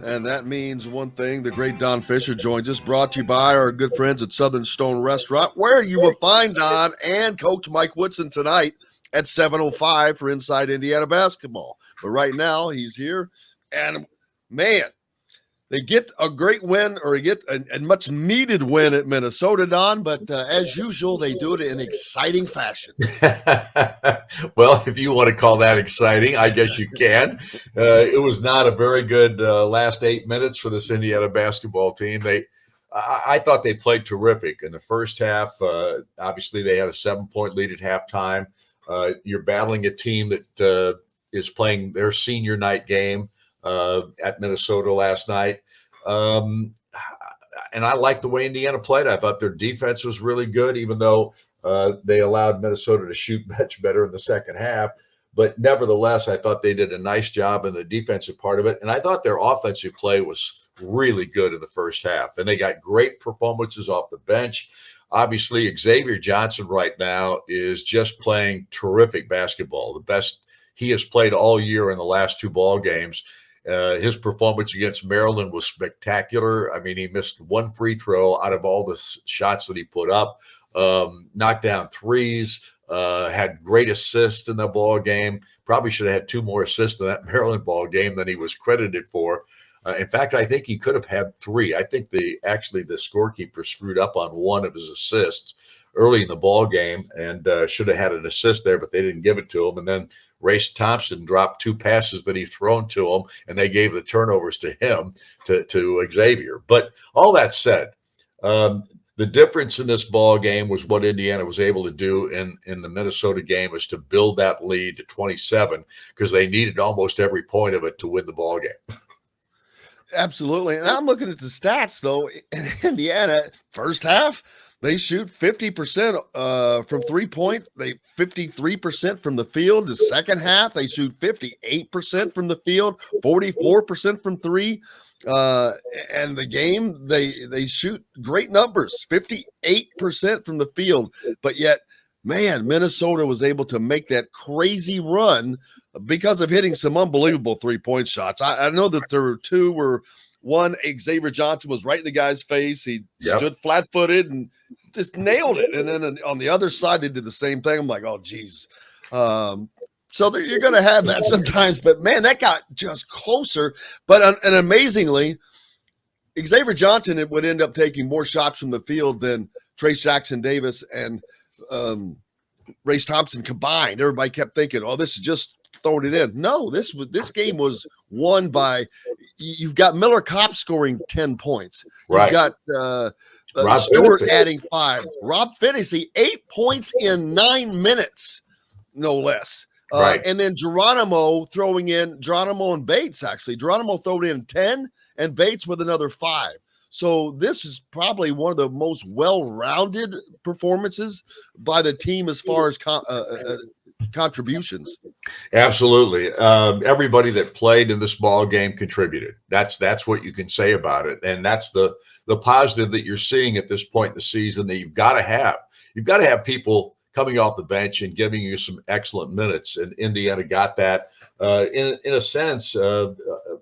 And that means one thing. The great Don Fischer joins us, brought to you by our good friends at Southern Stone Restaurant, where you will find Don and Coach Mike Woodson tonight at 7:05 for Inside Indiana Basketball. But right now, he's here. And, man, they get a great win, or they get a much needed win at Minnesota, Don. But as usual, they do it in exciting fashion. Well, if you want to call that exciting, I guess you can. It was not a very good last 8 minutes for this Indiana basketball team. I thought they played terrific in the first half. Obviously, they had a 7-point lead at halftime. You're battling a team that is playing their senior night game at Minnesota last night. And I liked the way Indiana played. I thought their defense was really good, even though they allowed Minnesota to shoot much better in the second half. But nevertheless, I thought they did a nice job in the defensive part of it. And I thought their offensive play was really good in the first half. And they got great performances off the bench. Obviously, Xavier Johnson right now is just playing terrific basketball, the best he has played all year in the last 2 ball games. His performance against Maryland was spectacular. I mean, he missed 1 free throw out of all the shots that he put up, knocked down threes, had great assists in the ball game. Probably should have had 2 more assists in that Maryland ball game than he was credited for. In fact, I think he could have had 3. I think the scorekeeper screwed up on 1 of his assists early in the ball game and should have had an assist there, but they didn't give it to him. And then Race Thompson dropped 2 passes that he thrown to him, and they gave the turnovers to him, to Xavier. But all that said, the difference in this ball game was what Indiana was able to do in the Minnesota game is to build that lead to 27 because they needed almost every point of it to win the ball game. Absolutely. And I'm looking at the stats, though. In Indiana, first half, they shoot 50% from 3-point. They 53% from the field. The second half, they shoot 58% from the field, 44% from 3. And the game, they shoot great numbers, 58% from the field. But yet, man, Minnesota was able to make that crazy run because of hitting some unbelievable 3-point shots. I know that there were 2 where one, Xavier Johnson was right in the guy's face. He stood flat-footed and just nailed it. And then on the other side, they did the same thing. I'm like, oh, geez. So you're going to have that sometimes. But, man, that got just closer. But and amazingly, Xavier Johnson would end up taking more shots from the field than Trace Jackson Davis and Race Thompson combined. Everybody kept thinking, oh, this is just throwing it in. No, this game was won by – you've got Miller Kopp scoring 10 points. Right. You've got Stewart adding 5. Rob Finney, 8 points in 9 minutes, no less. Right. And then Geronimo and Bates, actually. Geronimo throwed in 10 and Bates with another 5. So this is probably one of the most well-rounded performances by the team as far as contributions. Absolutely. Everybody that played in this ball game contributed. That's what you can say about it. And that's the positive that you're seeing at this point in the season that you've got to have. You've got to have people coming off the bench and giving you some excellent minutes. And Indiana got that in a sense,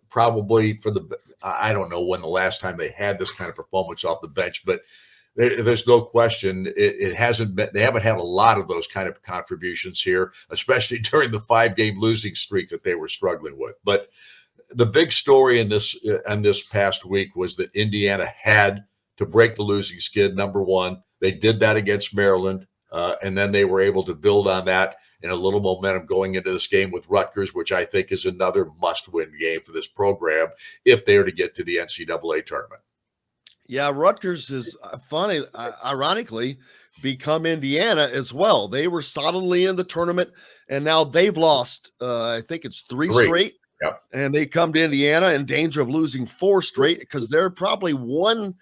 probably I don't know when the last time they had this kind of performance off the bench, but there's no question it hasn't been. They haven't had a lot of those kind of contributions here, especially during the 5-game losing streak that they were struggling with. But the big story in this past week was that Indiana had to break the losing skid. Number one, they did that against Maryland, and then they were able to build on that in a little momentum going into this game with Rutgers, which I think is another must-win game for this program if they are to get to the NCAA tournament. Yeah, Rutgers is funny, ironically, become Indiana as well. They were solidly in the tournament, and now they've lost, I think it's 3 straight. Yep. And they come to Indiana in danger of losing 4 straight because they're probably one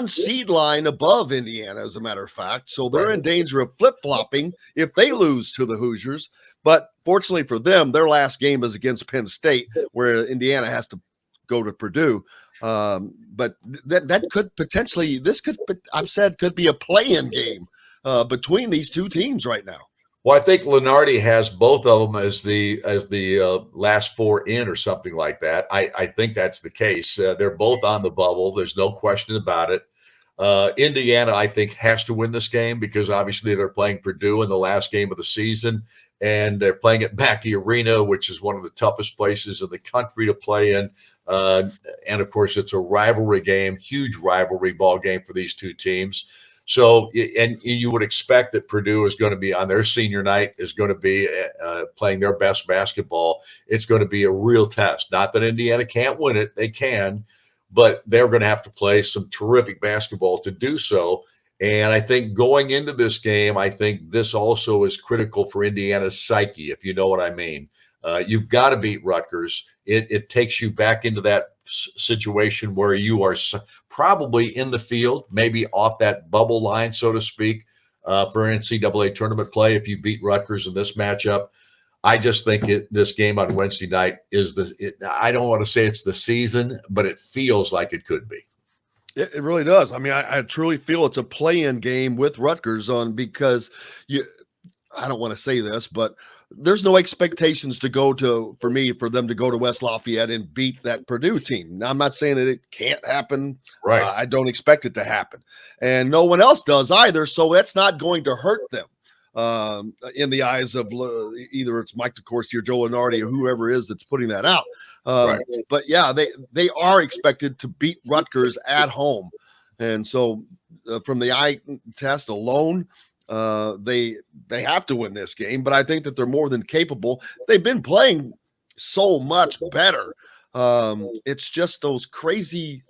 seed line above Indiana, as a matter of fact. So they're in danger of flip-flopping if they lose to the Hoosiers. But fortunately for them, their last game is against Penn State, where Indiana has to go to Purdue. But that could potentially, could be a play-in game between these two teams right now. Well, I think Lenardi has both of them as the last four in or something like that. I think that's the case. They're both on the bubble. There's no question about it. Indiana, I think, has to win this game because obviously they're playing Purdue in the last game of the season, and they're playing at Mackey Arena, which is one of the toughest places in the country to play in. And of course, it's a rivalry game, huge rivalry ball game for these two teams. So, and you would expect that Purdue is going to be on their senior night, is going to be playing their best basketball. It's going to be a real test. Not that Indiana can't win it, they can, but they're going to have to play some terrific basketball to do so. And I think going into this game, I think this also is critical for Indiana's psyche, if you know what I mean. You've got to beat Rutgers. It takes you back into that situation where you are probably in the field, maybe off that bubble line, so to speak, for NCAA tournament play if you beat Rutgers in this matchup. I just think this game on Wednesday night is I don't want to say it's the season, but it feels like it could be. It really does. I mean, I truly feel it's a play-in game with Rutgers because I don't want to say this, but there's no expectations for them to go to West Lafayette and beat that Purdue team. Now, I'm not saying that it can't happen. Right. I don't expect it to happen. And no one else does either. So that's not going to hurt them in the eyes of either it's Mike DeCourcy or Joe Lenardi or whoever it is that's putting that out. Right. But yeah, they are expected to beat Rutgers at home. And so from the eye test alone, they have to win this game, but I think that they're more than capable. They've been playing so much better. It's just those crazy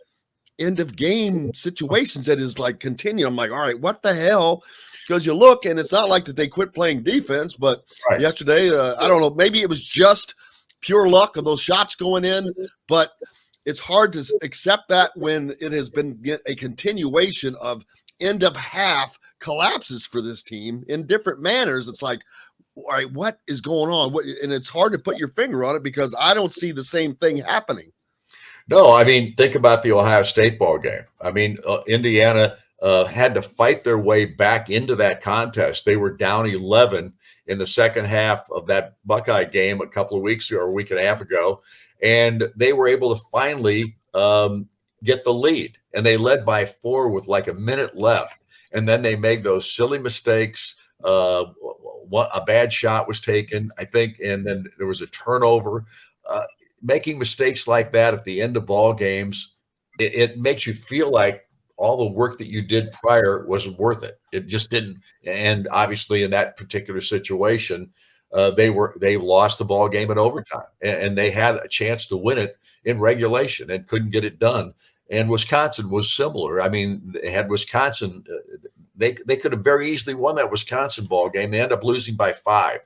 end of game situations that is like continue. I'm like, all right, what the hell? Because you look and it's not like that they quit playing defense, but yesterday, I don't know, maybe it was just pure luck of those shots going in, but it's hard to accept that when it has been a continuation of end of half collapses for this team in different manners. It's like, all right, what is going on? And it's hard to put your finger on it because I don't see the same thing happening. No, I mean, think about the Ohio State ball game. I mean, Indiana had to fight their way back into that contest. They were down 11 in the second half of that Buckeye game a couple of weeks ago or a week and a half ago, and they were able to finally get the lead. And they led by 4 with like a minute left. And then they made those silly mistakes. A bad shot was taken, I think, and then there was a turnover. Making mistakes like that at the end of ball games, it makes you feel like all the work that you did prior wasn't worth it. It just didn't. And obviously, in that particular situation, they lost the ball game in overtime, and they had a chance to win it in regulation and couldn't get it done. And Wisconsin was similar. I mean, they had Wisconsin. They could have very easily won that Wisconsin ball game. They end up losing by 5.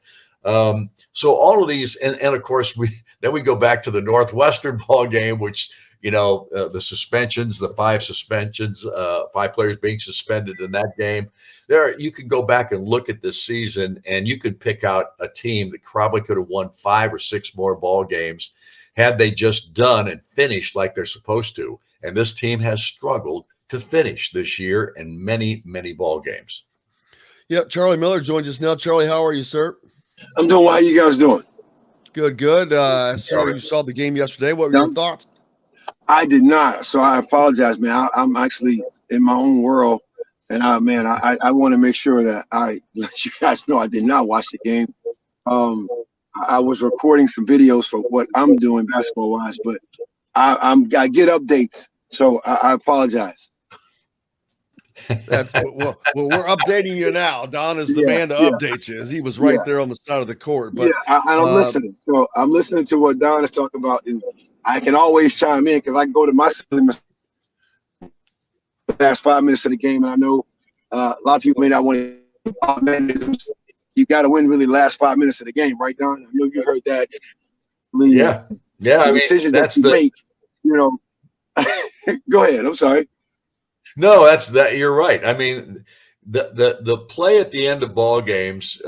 So all of these, and of course, we go back to the Northwestern ball game, which, the suspensions, the 5 suspensions, 5 players being suspended in that game. You can go back and look at this season, and you could pick out a team that probably could have won 5 or 6 more ball games had they just done and finished like they're supposed to. And this team has struggled to finish this year in many, many ball games. Yeah, Charlie Miller joins us now. Charlie, how are you, sir? I'm doing well. How you guys doing? Good. So you saw the game yesterday. What were your thoughts? I did not, so I apologize, man. I'm actually in my own world, and I want to make sure that I let you guys know I did not watch the game. I was recording some videos for what I'm doing basketball wise, but I get updates, so I apologize. Well, we're updating you now. Don is the man to update you, as he was right there on the side of the court. But I'm listening. So I'm listening to what Don is talking about, and I can always chime in because I can go to my last 5 minutes of the game, and I know a lot of people may not want to. You got to win really the last 5 minutes of the game, right, Don? I know you heard that. Yeah. The decision that you make, Go ahead. I'm sorry. No, that. You're right. I mean, the play at the end of ball games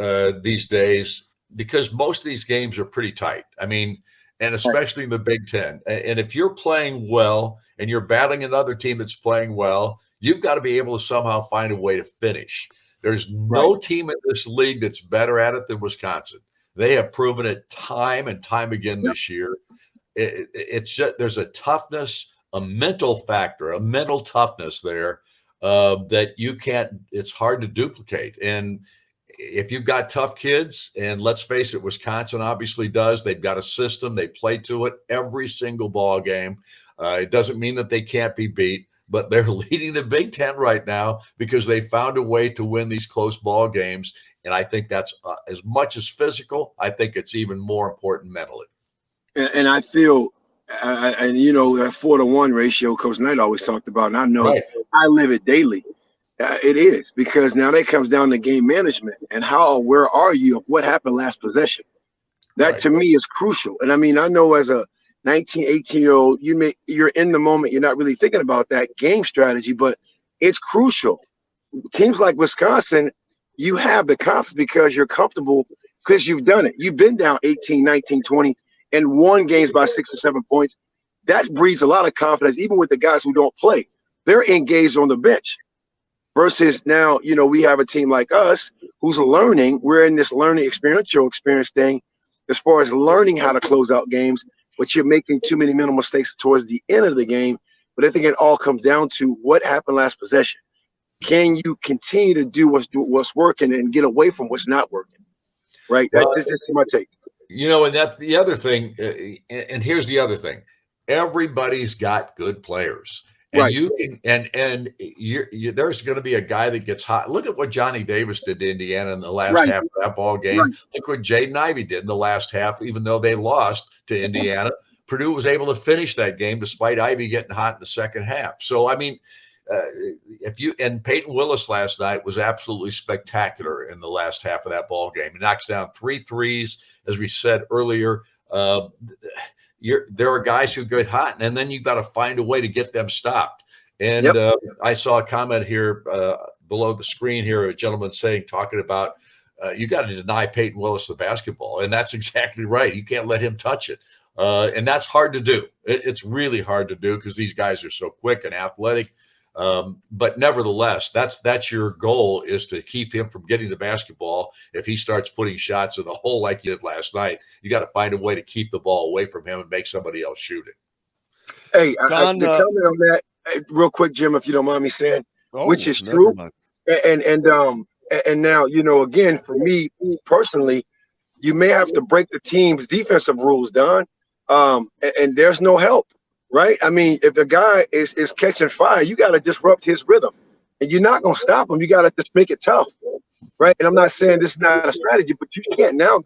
these days, because most of these games are pretty tight. I mean, and especially in the Big Ten. And if you're playing well and you're battling another team that's playing well, you've got to be able to somehow find a way to finish. There's no team in this league that's better at it than Wisconsin. They have proven it time and time again this year. It's just there's a toughness, a mental factor, a mental toughness there that you can't. It's hard to duplicate. And if you've got tough kids, and let's face it, Wisconsin obviously does. They've got a system. They play to it every single ball game. It doesn't mean that they can't be beat, but they're leading the Big Ten right now because they found a way to win these close ball games. And I think that's as much as physical. I think it's even more important mentally. And I feel, and you know, that 4-to-1 ratio Coach Knight always talked about, and I know I live it daily. It is, because now that comes down to game management and how aware are you of what happened last possession. That to me is crucial. And I mean, I know as a 19, 18-year-old, you're in the moment. You're not really thinking about that game strategy, but it's crucial. Teams like Wisconsin, you have the confidence because you're comfortable because you've done it. You've been down 18, 19, 20 and won games by 6 or 7 points. That breeds a lot of confidence, even with the guys who don't play. They're engaged on the bench. Versus now, you know, we have a team like us who's learning. We're in this learning experiential experience thing as far as learning how to close out games, but you're making too many mental mistakes towards the end of the game. But I think it all comes down to what happened last possession. Can you continue to do what's working and get away from what's not working? Right. That's just my take. You know, and that's the other thing. And here's the other thing. Everybody's got good players. And you can, and there's going to be a guy that gets hot. Look at what Johnny Davis did to Indiana in the last half of that ball game. Look what Jaden Ivey did in the last half, even though they lost to Indiana. Purdue was able to finish that game despite Ivey getting hot in the second half. So, I mean, and Peyton Willis last night was absolutely spectacular in the last half of that ball game. He knocks down 3 threes, as we said earlier. There are guys who get hot, and then you've got to find a way to get them stopped. And I saw a comment here below the screen here, a gentleman talking about you got to deny Peyton Willis the basketball, and that's exactly right. You can't let him touch it, and that's hard to do. It's really hard to do because these guys are so quick and athletic. But nevertheless, that's your goal, is to keep him from getting the basketball. If he starts putting shots in the hole like he did last night, you got to find a way to keep the ball away from him and make somebody else shoot it. Hey, Don, to comment on that real quick, Jim, if you don't mind me saying, which is true. And now, you know, again, for me personally, you may have to break the team's defensive rules, Don. And there's no help. Right. I mean, if a guy is catching fire, you got to disrupt his rhythm, and you're not going to stop him. You got to just make it tough. Right. And I'm not saying this is not a strategy, but you can't now.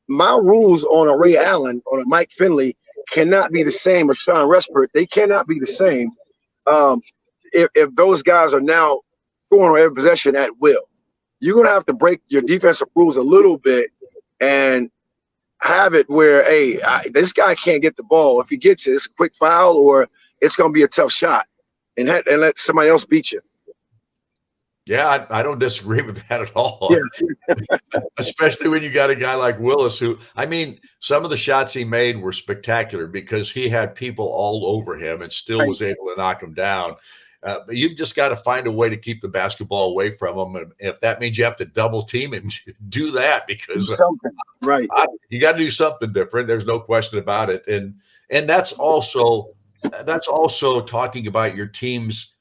My rules on a Ray Allen, on a Mike Finley cannot be the same as Sean Respert. They cannot be the same. If those guys are now going on every possession at will, you're going to have to break your defensive rules a little bit and have it where, hey, this guy can't get the ball. If he gets it, it's a quick foul or it's going to be a tough shot, and let somebody else beat you. Yeah, I don't disagree with that at all. Yeah. Especially when you got a guy like Willis, who, I mean, some of the shots he made were spectacular because he had people all over him and still was able to knock him down. But you've just got to find a way to keep the basketball away from him. And if that means you have to double team him, do that, because you got to do something different. There's no question about it. And that's also talking about your team's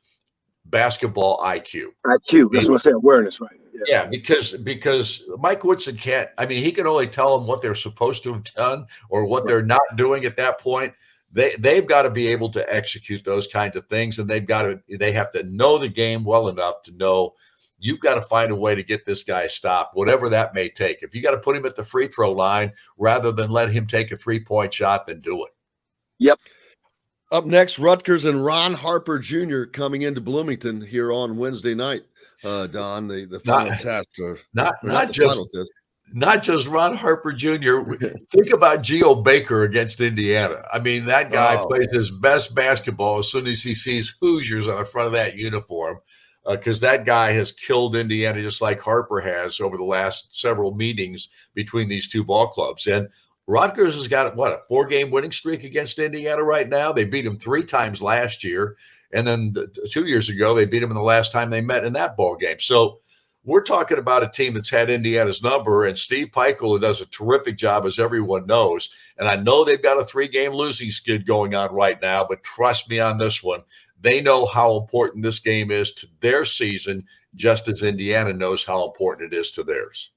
basketball IQ. That's what I say, awareness, right? Yeah, because Mike Woodson can't. I mean, he can only tell them what they're supposed to have done or what they're not doing at that point. They've got to be able to execute those kinds of things, and they have to know the game well enough to know you've got to find a way to get this guy stopped, whatever that may take. If you got to put him at the free throw line rather than let him take a 3-point shot, then do it. Yep. Up next, Rutgers and Ron Harper Jr. coming into Bloomington here on Wednesday night. Don, the final test. Not just Ron Harper Jr. Think about Geo Baker against Indiana. I mean, that guy plays his best basketball as soon as he sees Hoosiers on the front of that uniform, because that guy has killed Indiana just like Harper has over the last several meetings between these two ball clubs. And Rutgers has got, a 4-game winning streak against Indiana right now. They beat them 3 times last year. And then 2 years ago, they beat them in the last time they met in that ball game. So we're talking about a team that's had Indiana's number, and Steve Peichel does a terrific job, as everyone knows. And I know they've got a 3-game losing skid going on right now, but trust me on this one. They know how important this game is to their season, just as Indiana knows how important it is to theirs.